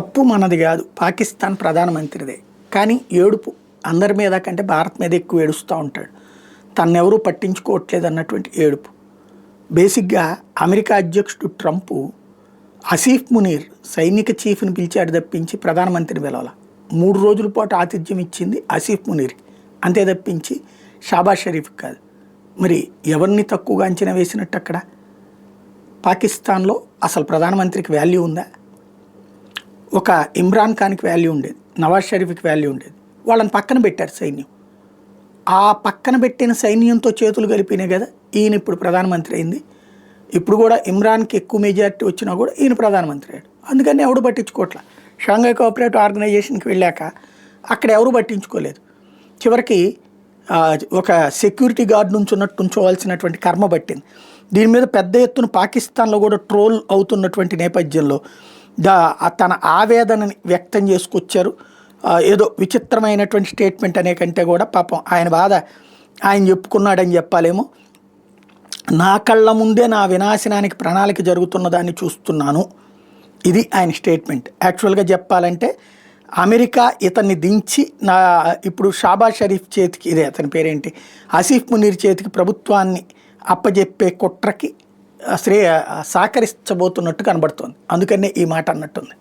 తప్పు మనది కాదు, పాకిస్తాన్ ప్రధానమంత్రిదే. కానీ ఏడుపు అందరి మీద కంటే భారత్ మీద ఎక్కువ ఏడుస్తూ ఉంటాడు. తన్నెవరూ పట్టించుకోవట్లేదు అన్నటువంటి ఏడుపు. బేసిక్గా అమెరికా అధ్యక్షుడు ట్రంప్ ఆసిఫ్ మునీర్ సైనిక చీఫ్ని పిలిచాడు తప్పించి ప్రధానమంత్రిని పిలవాల. 3 రోజుల పాటు ఆతిథ్యం ఇచ్చింది ఆసిఫ్ మునీర్కి, అంతే తప్పించి షాబాజ్ షరీఫ్కి కాదు. మరి ఎవరిని తక్కువగా అంచనా వేసినట్టు అక్కడ? పాకిస్తాన్లో అసలు ప్రధానమంత్రికి వాల్యూ ఉందా? ఒక ఇమ్రాన్ ఖాన్కి వాల్యూ ఉండేది, నవాజ్ షరీఫ్కి వాల్యూ ఉండేది. వాళ్ళని పక్కన పెట్టారు సైన్యం. ఆ పక్కన పెట్టిన సైన్యంతో చేతులు కలిపినే కదా ఈయన ఇప్పుడు ప్రధానమంత్రి అయింది. ఇప్పుడు కూడా ఇమ్రాన్కి ఎక్కువ మెజారిటీ వచ్చినా కూడా ఈయన ప్రధానమంత్రి అయ్యాడు. అందుకని ఎవడు పట్టించుకోవట్లా. షాంఘై కోఆపరేటివ్ ఆర్గనైజేషన్కి వెళ్ళాక అక్కడ ఎవరు పట్టించుకోలేదు. చివరికి ఒక సెక్యూరిటీ గార్డ్ నుంచి ఉంచోవాల్సినటువంటి కర్మ పట్టింది. దీని మీద పెద్ద ఎత్తున పాకిస్తాన్లో కూడా ట్రోల్ అవుతున్నటువంటి నేపథ్యంలో తన ఆవేదనని వ్యక్తం చేసుకొచ్చారు. ఏదో విచిత్రమైనటువంటి స్టేట్మెంట్ అనే కంటే కూడా పాపం ఆయన బాధ ఆయన చెప్పుకున్నాడని చెప్పాలేమో. నా కళ్ళ ముందే నా వినాశనానికి ప్రణాళిక జరుగుతున్న దాన్ని చూస్తున్నాను, ఇది ఆయన స్టేట్మెంట్. యాక్చువల్గా చెప్పాలంటే అమెరికా ఇతన్ని దించి ఇప్పుడు షాబాజ్ షరీఫ్ చేతికి, ఇదే అతని పేరేంటి, ఆసిఫ్ మునీర్ చేతికి ప్రభుత్వాన్ని అప్పజెప్పే కుట్రకి సహకరించబోతున్నట్టు కనబడుతోంది. అందుకనే ఈ మాట అన్నట్టుంది.